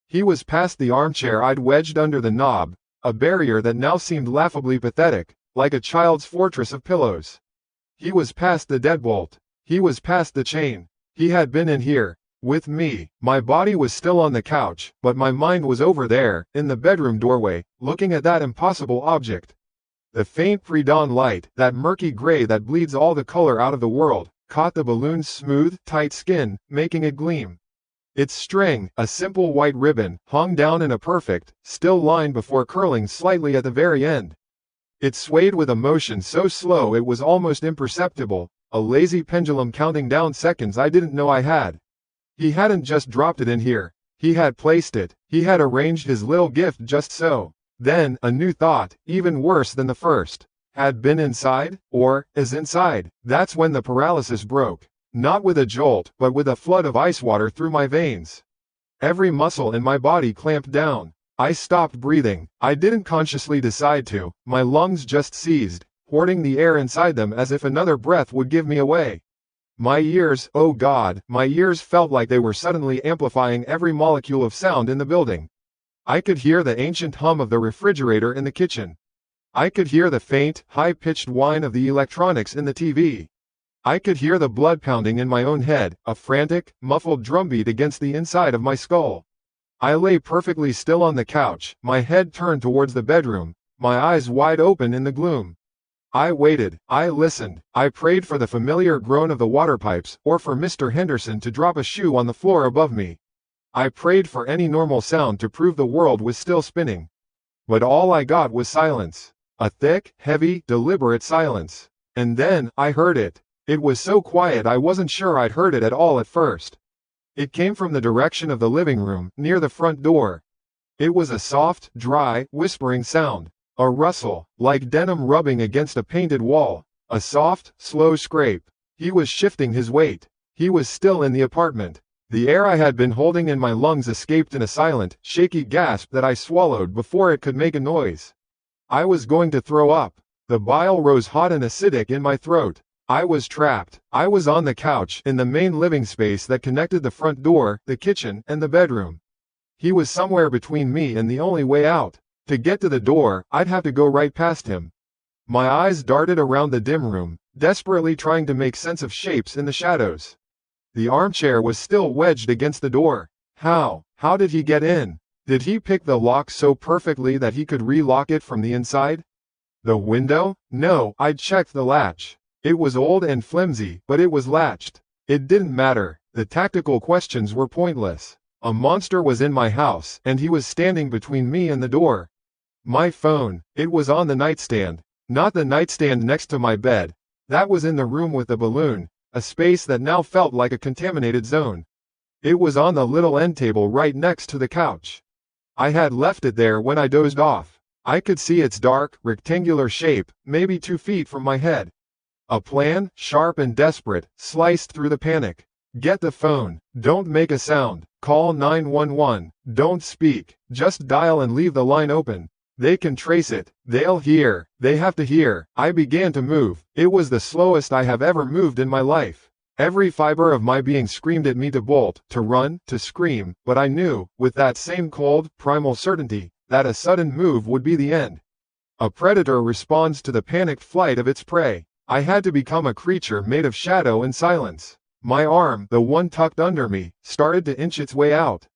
He was past the armchair I'd wedged under the knob, a barrier that now seemed laughably pathetic, like a child's fortress of pillows. He was past the deadbolt. He was past the chain. He had been in here, with me. My body was still on the couch, but my mind was over there, in the bedroom doorway, looking at that impossible object. The faint pre-dawn light, that murky gray that bleeds all the color out of the world, caught the balloon's smooth, tight skin, making it gleam. Its string, a simple white ribbon, hung down in a perfect, still line before curling slightly at the very end. It swayed with a motion so slow it was almost imperceptible, a lazy pendulum counting down seconds I didn't know I had. He hadn't just dropped it in here. He had placed it. He had arranged his little gift just so. Then, a new thought, even worse than the first. Had been inside, or, is inside. That's when the paralysis broke. Not with a jolt, but with a flood of ice water through my veins. Every muscle in my body clamped down. I stopped breathing. I didn't consciously decide to. My lungs just seized, hoarding the air inside them as if another breath would give me away. My ears, oh God, my ears felt like they were suddenly amplifying every molecule of sound in the building. I could hear the ancient hum of the refrigerator in the kitchen. I could hear the faint, high-pitched whine of the electronics in the TV. I could hear the blood pounding in my own head, a frantic, muffled drumbeat against the inside of my skull. I lay perfectly still on the couch, my head turned towards the bedroom, my eyes wide open in the gloom. I waited, I listened, I prayed for the familiar groan of the water pipes, or for Mr. Henderson to drop a shoe on the floor above me. I prayed for any normal sound to prove the world was still spinning. But all I got was silence. A thick, heavy, deliberate silence. And then, I heard it. It was so quiet I wasn't sure I'd heard it at all at first. It came from the direction of the living room, near the front door. It was a soft, dry, whispering sound. A rustle, like denim rubbing against a painted wall. A soft, slow scrape. He was shifting his weight. He was still in the apartment. The air I had been holding in my lungs escaped in a silent, shaky gasp that I swallowed before it could make a noise. I was going to throw up. The bile rose hot and acidic in my throat. I was trapped. I was on the couch, in the main living space that connected the front door, the kitchen, and the bedroom. He was somewhere between me and the only way out. To get to the door, I'd have to go right past him. My eyes darted around the dim room, desperately trying to make sense of shapes in the shadows. The armchair was still wedged against the door. How did he get in? Did he pick the lock so perfectly that he could re-lock it from the inside? The window? No, I'd checked the latch. It was old and flimsy, but it was latched. It didn't matter. The tactical questions were pointless. A monster was in my house, and he was standing between me and the door. My phone. It was on the nightstand. Not the nightstand next to my bed. That was in the room with the balloon, a space that now felt like a contaminated zone. It was on the little end table right next to the couch. I had left it there when I dozed off. I could see its dark, rectangular shape, maybe 2 feet from my head. A plan, sharp and desperate, sliced through the panic. Get the phone. Don't make a sound. Call 911. Don't speak. Just dial and leave the line open. They can trace it. They'll hear. They have to hear. I began to move. It was the slowest I have ever moved in my life. Every fiber of my being screamed at me to bolt, to run, to scream, but I knew, with that same cold, primal certainty, that a sudden move would be the end. A predator responds to the panicked flight of its prey. I had to become a creature made of shadow and silence. My arm, the one tucked under me, started to inch its way out.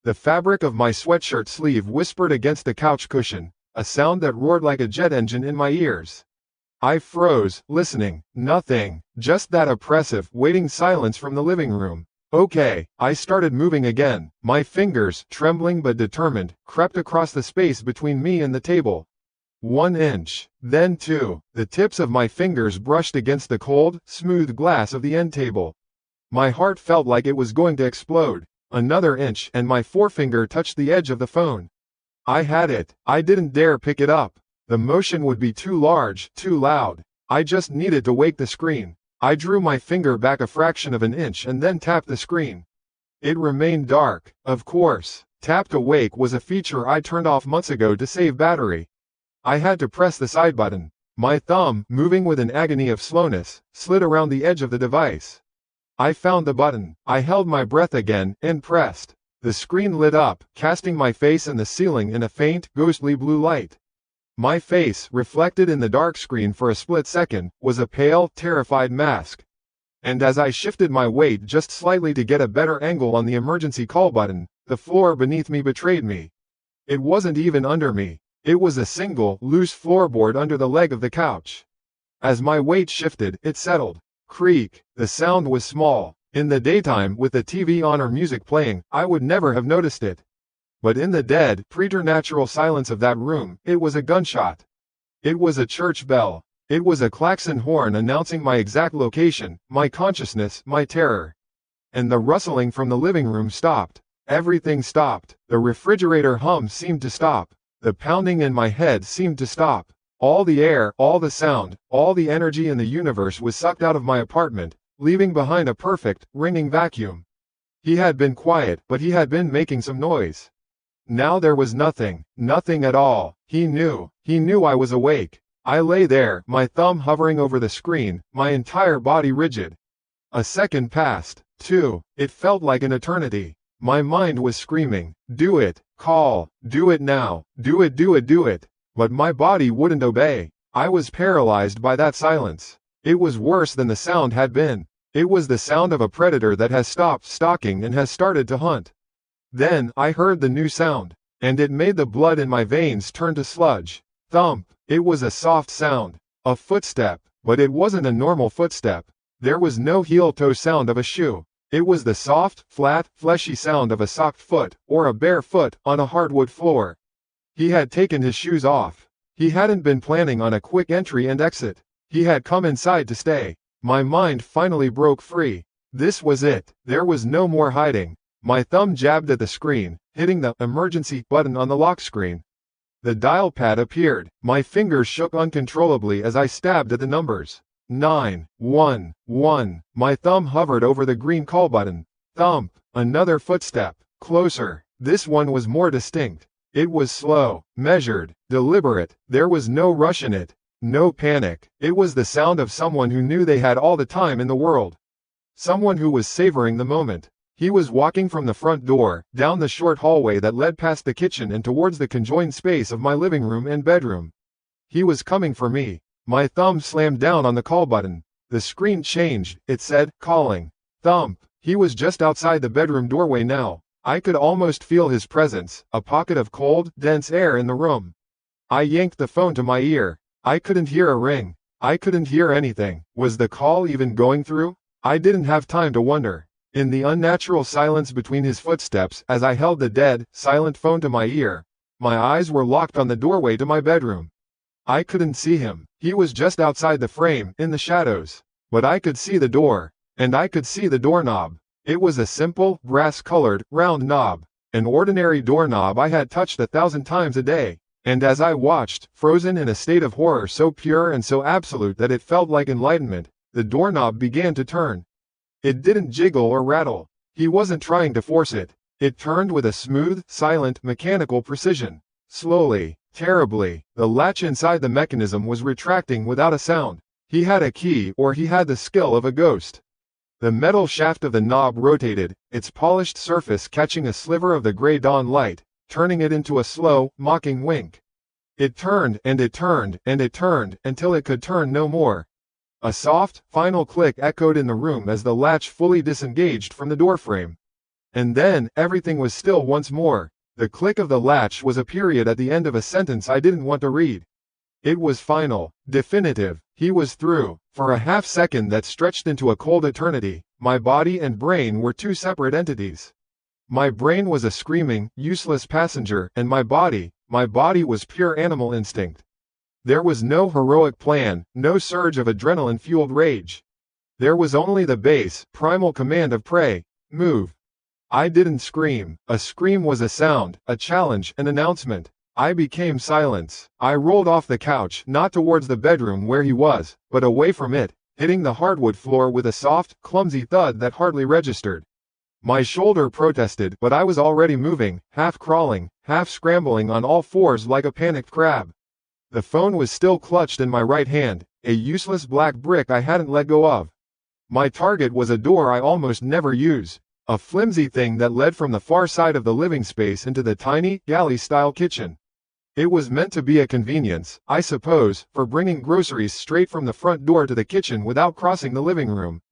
The fabric of my sweatshirt sleeve whispered against the couch cushion, a sound that roared like a jet engine in my ears. I froze, listening. Nothing, just that oppressive, waiting silence from the living room. Okay, I started moving again. My fingers, trembling but determined, crept across the space between me and the table. 1 inch, then 2. The tips of my fingers brushed against the cold, smooth glass of the end table. My heart felt like it was going to explode. Another inch, and my forefinger touched the edge of the phone. I had it. I didn't dare pick it up. The motion would be too large, too loud. I just needed to wake the screen. I drew my finger back a fraction of an inch and then tapped the screen. It remained dark, of course. Tap to wake was a feature I turned off months ago to save battery. I had to press the side button. My thumb, moving with an agony of slowness, slid around the edge of the device. I found the button. I held my breath again, and pressed. The screen lit up, casting my face and the ceiling in a faint, ghostly blue light. My face, reflected in the dark screen for a split second, was a pale, terrified mask. And as I shifted my weight just slightly to get a better angle on the emergency call button, the floor beneath me betrayed me. It wasn't even under me. It was a single, loose floorboard under the leg of the couch. As my weight shifted, it settled. Creak. The sound was small. In the daytime, with the TV on or music playing, I would never have noticed it. But in the dead, preternatural silence of that room, it was a gunshot. It was a church bell. It was a klaxon horn announcing my exact location, my consciousness, my terror. And the rustling from the living room stopped. Everything stopped. The refrigerator hum seemed to stop. The pounding in my head seemed to stop. All the air, all the sound, all the energy in the universe was sucked out of my apartment, leaving behind a perfect, ringing vacuum. He had been quiet, but he had been making some noise. Now there was nothing, nothing at all. He knew I was awake. I lay there, my thumb hovering over the screen, my entire body rigid. A second passed, 2. It felt like an eternity. My mind was screaming, do it, call, do it now, do it, do it, do it. But my body wouldn't obey. I was paralyzed by that silence. It was worse than the sound had been. It was the sound of a predator that has stopped stalking and has started to hunt. Then, I heard the new sound, and it made the blood in my veins turn to sludge. Thump. It was a soft sound. A footstep, but it wasn't a normal footstep. There was no heel-toe sound of a shoe. It was the soft, flat, fleshy sound of a socked foot, or a bare foot, on a hardwood floor. He had taken his shoes off. He hadn't been planning on a quick entry and exit. He had come inside to stay. My mind finally broke free. This was it. There was no more hiding. My thumb jabbed at the screen, hitting the emergency button on the lock screen. The dial pad appeared. My fingers shook uncontrollably as I stabbed at the numbers. 911. My thumb hovered over the green call button. Thump. Another footstep. Closer. This one was more distinct. It was slow, measured, deliberate. There was no rush in it. No panic. It was the sound of someone who knew they had all the time in the world. Someone who was savoring the moment. He was walking from the front door, down the short hallway that led past the kitchen and towards the conjoined space of my living room and bedroom. He was coming for me. My thumb slammed down on the call button. The screen changed. It said, calling. Thump. He was just outside the bedroom doorway now. I could almost feel his presence, a pocket of cold, dense air in the room. I yanked the phone to my ear. I couldn't hear a ring. I couldn't hear anything. Was the call even going through? I didn't have time to wonder. In the unnatural silence between his footsteps, as I held the dead, silent phone to my ear, my eyes were locked on the doorway to my bedroom. I couldn't see him. He was just outside the frame, in the shadows. But I could see the door. And I could see the doorknob. It was a simple, brass-colored, round knob. An ordinary doorknob I had touched 1,000 times a day. And as I watched, frozen in a state of horror so pure and so absolute that it felt like enlightenment, the doorknob began to turn. It didn't jiggle or rattle. He wasn't trying to force it. It turned with a smooth, silent, mechanical precision. Slowly, terribly, the latch inside the mechanism was retracting without a sound. He had a key, or he had the skill of a ghost. The metal shaft of the knob rotated, its polished surface catching a sliver of the gray dawn light, turning it into a slow, mocking wink. It turned, and it turned, and it turned, until it could turn no more. A soft, final click echoed in the room as the latch fully disengaged from the doorframe. And then, everything was still once more. The click of the latch was a period at the end of a sentence I didn't want to read. It was final, definitive. He was through. For a half-second that stretched into a cold eternity, my body and brain were two separate entities. My brain was a screaming, useless passenger, and my body was pure animal instinct. There was no heroic plan, no surge of adrenaline-fueled rage. There was only the base, primal command of prey. Move. I didn't scream. A scream was a sound, a challenge, an announcement. I became silence. I rolled off the couch, not towards the bedroom where he was, but away from it, hitting the hardwood floor with a soft, clumsy thud that hardly registered. My shoulder protested, but I was already moving, half crawling, half scrambling on all fours like a panicked crab. The phone was still clutched in my right hand, a useless black brick I hadn't let go of. My target was a door I almost never use, a flimsy thing that led from the far side of the living space into the tiny, galley-style kitchen. It was meant to be a convenience, I suppose, for bringing groceries straight from the front door to the kitchen without crossing the living room.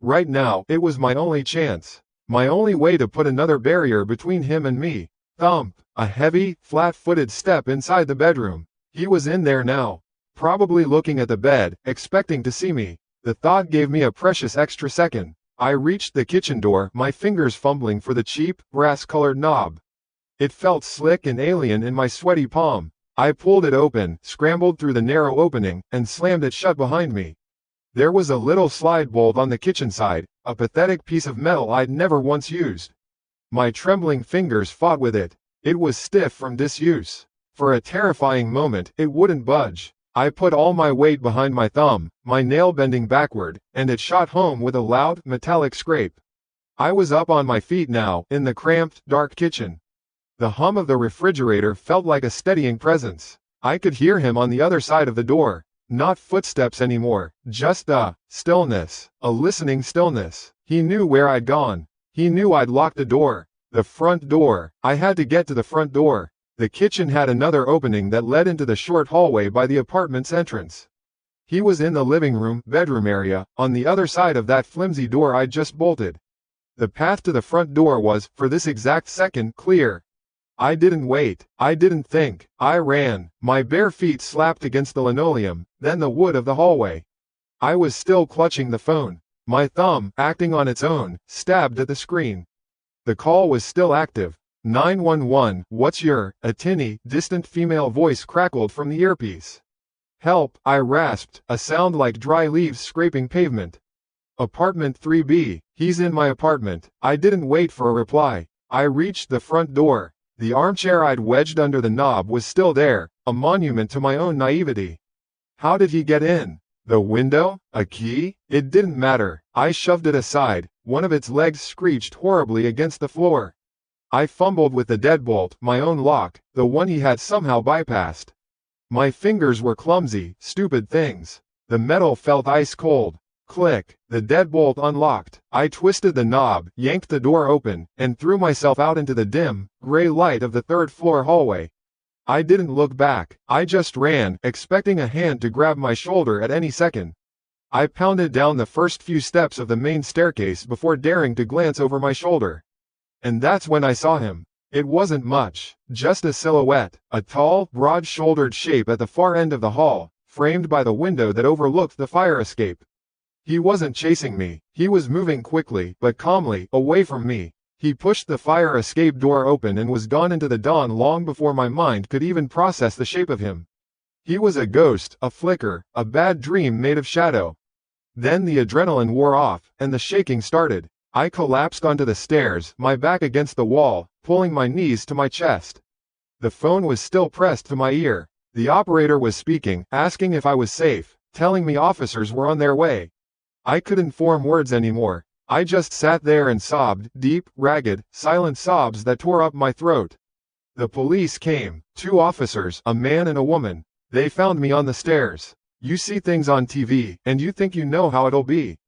Right now, it was my only chance. My only way to put another barrier between him and me. Thump. A heavy, flat-footed step inside the bedroom. He was in there now. Probably looking at the bed, expecting to see me. The thought gave me a precious extra second. I reached the kitchen door, my fingers fumbling for the cheap, brass-colored knob. It felt slick and alien in my sweaty palm. I pulled it open, scrambled through the narrow opening, and slammed it shut behind me. There was a little slide bolt on the kitchen side, a pathetic piece of metal I'd never once used. My trembling fingers fought with it. It was stiff from disuse. For a terrifying moment, it wouldn't budge. I put all my weight behind my thumb, my nail bending backward, and it shot home with a loud, metallic scrape. I was up on my feet now, in the cramped, dark kitchen. The hum of the refrigerator felt like a steadying presence. I could hear him on the other side of the door. Not footsteps anymore, just a stillness, a listening stillness. He knew where I'd gone. He knew I'd locked the door. The front door. I had to get to the front door. The kitchen had another opening that led into the short hallway by the apartment's entrance. He was in the living room, bedroom area, on the other side of that flimsy door I'd just bolted. The path to the front door was, for this exact second, clear. I didn't wait. I didn't think. I ran. My bare feet slapped against the linoleum, then the wood of the hallway. I was still clutching the phone. My thumb, acting on its own, stabbed at the screen. The call was still active. 911, what's your, a tinny, distant female voice crackled from the earpiece. Help, I rasped, a sound like dry leaves scraping pavement. Apartment 3B, he's in my apartment. I didn't wait for a reply. I reached the front door. The armchair I'd wedged under the knob was still there, a monument to my own naivety. How did he get in? The window? A key? It didn't matter. I shoved it aside. One of its legs screeched horribly against the floor. I fumbled with the deadbolt, my own lock, the one he had somehow bypassed. My fingers were clumsy, stupid things. The metal felt ice cold. Click. The deadbolt unlocked. I twisted the knob, yanked the door open, and threw myself out into the dim, gray light of the third-floor hallway. I didn't look back. I just ran, expecting a hand to grab my shoulder at any second. I pounded down the first few steps of the main staircase before daring to glance over my shoulder. And that's when I saw him. It wasn't much, just a silhouette, a tall, broad-shouldered shape at the far end of the hall, framed by the window that overlooked the fire escape. He wasn't chasing me. He was moving quickly, but calmly, away from me. He pushed the fire escape door open and was gone into the dawn long before my mind could even process the shape of him. He was a ghost, a flicker, a bad dream made of shadow. Then the adrenaline wore off, and the shaking started. I collapsed onto the stairs, my back against the wall, pulling my knees to my chest. The phone was still pressed to my ear. The operator was speaking, asking if I was safe, telling me officers were on their way. I couldn't form words anymore. I just sat there and sobbed, deep, ragged, silent sobs that tore up my throat. The police came, 2 officers, a man and a woman. They found me on the stairs. You see things on TV, and you think you know how it'll be.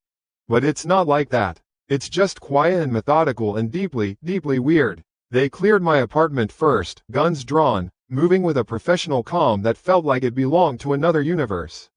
But it's not like that. It's just quiet and methodical and deeply, deeply weird. They cleared my apartment first, guns drawn, moving with a professional calm that felt like it belonged to another universe.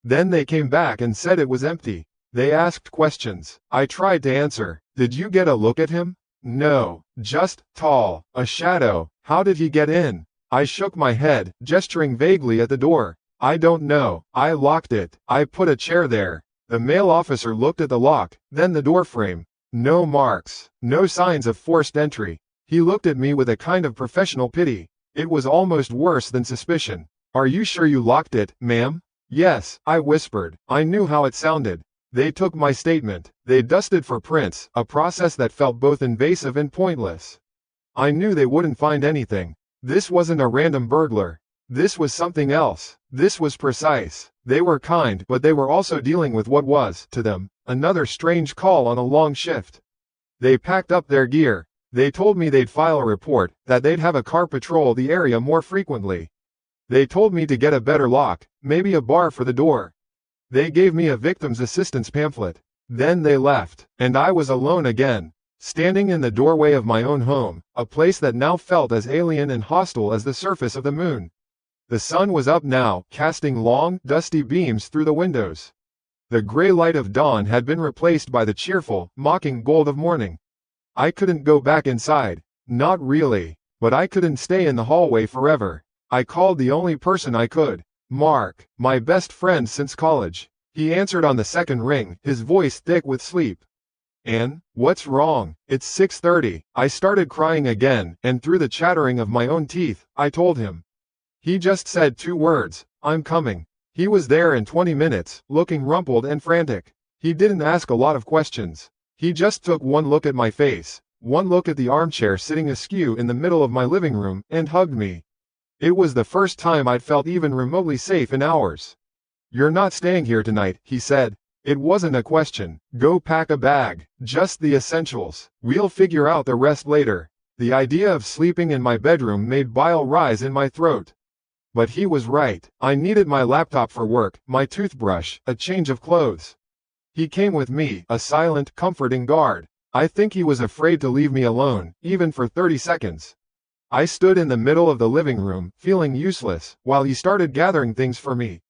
Then they came back and said it was empty. They asked questions. I tried to answer. Did you get a look at him? No. Just tall. A shadow. How did he get in? I shook my head, gesturing vaguely at the door. I don't know. I locked it. I put a chair there. The male officer looked at the lock, then the doorframe. No marks. No signs of forced entry. He looked at me with a kind of professional pity. It was almost worse than suspicion. Are you sure you locked it, ma'am? Yes, I whispered. I knew how it sounded. They took my statement. They dusted for prints, a process that felt both invasive and pointless. I knew they wouldn't find anything. This wasn't a random burglar. This was something else. This was precise. They were kind, but they were also dealing with what was, to them, another strange call on a long shift. They packed up their gear. They told me they'd file a report, that they'd have a car patrol the area more frequently. They told me to get a better lock, maybe a bar for the door. They gave me a victim's assistance pamphlet. Then they left, and I was alone again, standing in the doorway of my own home, a place that now felt as alien and hostile as the surface of the moon. The sun was up now, casting long, dusty beams through the windows. The gray light of dawn had been replaced by the cheerful, mocking gold of morning. I couldn't go back inside. Not really. But I couldn't stay in the hallway forever. I called the only person I could. Mark, my best friend since college. He answered on the second ring, his voice thick with sleep. Ann, what's wrong? It's 6:30. I started crying again, and through the chattering of my own teeth, I told him. He just said 2 words, I'm coming. He was there in 20 minutes, looking rumpled and frantic. He didn't ask a lot of questions. He just took one look at my face, one look at the armchair sitting askew in the middle of my living room, and hugged me. It was the first time I'd felt even remotely safe in hours. You're not staying here tonight, he said. It wasn't a question. Go pack a bag. Just the essentials. We'll figure out the rest later. The idea of sleeping in my bedroom made bile rise in my throat. But he was right. I needed my laptop for work, my toothbrush, a change of clothes. He came with me, a silent, comforting guard. I think he was afraid to leave me alone, even for 30 seconds. I stood in the middle of the living room, feeling useless, while he started gathering things for me.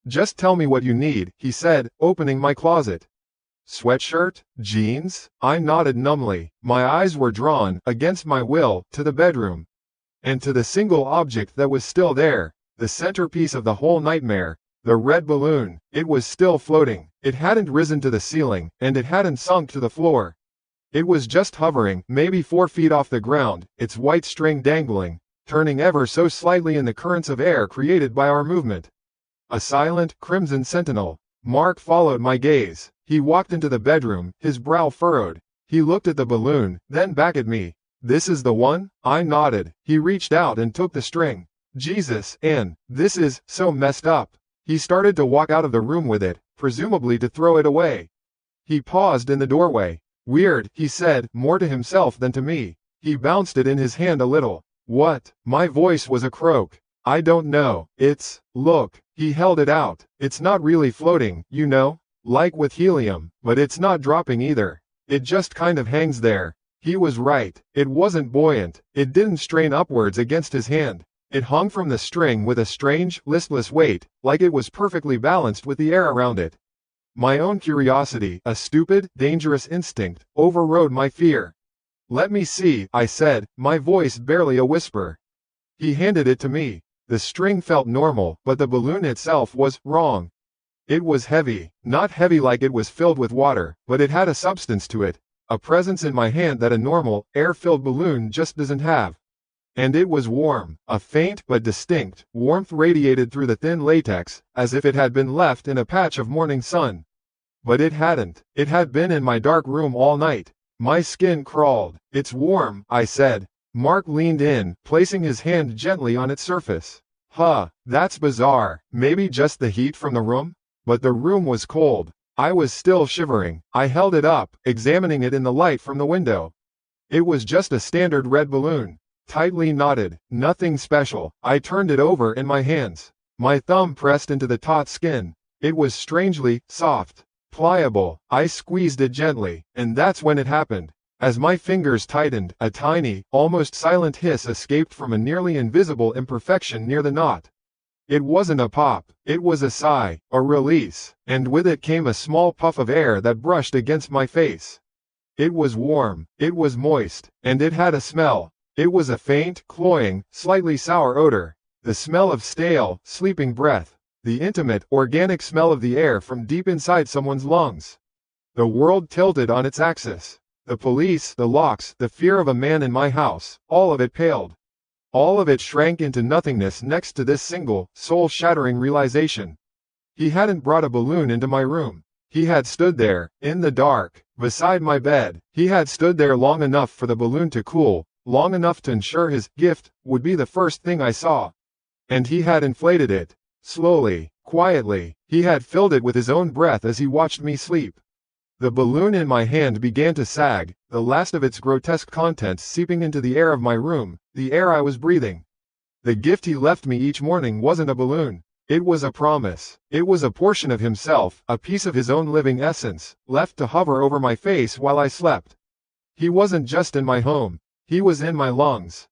Just tell me what you need, he said, opening my closet. Sweatshirt? Jeans? I nodded numbly. My eyes were drawn, against my will, to the bedroom. And to the single object that was still there, the centerpiece of the whole nightmare, the red balloon. It was still floating. It hadn't risen to the ceiling, and it hadn't sunk to the floor. It was just hovering, maybe 4 feet off the ground, its white string dangling, turning ever so slightly in the currents of air created by our movement. A silent, crimson sentinel. Mark followed my gaze. He walked into the bedroom, his brow furrowed. He looked at the balloon, then back at me. "This is the one?" I nodded. He reached out and took the string. "Jesus, Ann, this is so messed up." He started to walk out of the room with it, presumably to throw it away. He paused in the doorway. "Weird," he said, more to himself than to me. He bounced it in his hand a little. "What?" My voice was a croak. "I don't know. Look." He held it out. "It's not really floating, you know? Like with helium, but it's not dropping either. It just kind of hangs there." He was right. It wasn't buoyant. It didn't strain upwards against his hand. It hung from the string with a strange, listless weight, like it was perfectly balanced with the air around it. My own curiosity, a stupid, dangerous instinct, overrode my fear. "Let me see," I said, my voice barely a whisper. He handed it to me. The string felt normal, but the balloon itself was wrong. It was heavy, not heavy like it was filled with water, but it had a substance to it, a presence in my hand that a normal, air-filled balloon just doesn't have. And it was warm, a faint but distinct warmth radiated through the thin latex, as if it had been left in a patch of morning sun. But it hadn't. It had been in my dark room all night. My skin crawled. "It's warm," I said. Mark leaned in, placing his hand gently on its surface. "Huh, that's bizarre. Maybe just the heat from the room?" But the room was cold. I was still shivering. I held it up, examining it in the light from the window. It was just a standard red balloon. Tightly knotted, nothing special. I turned it over in my hands. My thumb pressed into the taut skin. It was strangely soft, pliable. I squeezed it gently, and that's when it happened. As my fingers tightened, a tiny, almost silent hiss escaped from a nearly invisible imperfection near the knot. It wasn't a pop, it was a sigh, a release, and with it came a small puff of air that brushed against my face. It was warm, it was moist, and it had a smell. It was a faint, cloying, slightly sour odor. The smell of stale, sleeping breath. The intimate, organic smell of the air from deep inside someone's lungs. The world tilted on its axis. The police, the locks, the fear of a man in my house, all of it paled. All of it shrank into nothingness next to this single, soul-shattering realization. He hadn't brought a balloon into my room. He had stood there, in the dark, beside my bed. He had stood there long enough for the balloon to cool, long enough to ensure his gift would be the first thing I saw. And he had inflated it. Slowly, quietly, he had filled it with his own breath as he watched me sleep. The balloon in my hand began to sag, the last of its grotesque contents seeping into the air of my room, the air I was breathing. The gift he left me each morning wasn't a balloon. It was a promise. It was a portion of himself, a piece of his own living essence, left to hover over my face while I slept. He wasn't just in my home. He was in my lungs.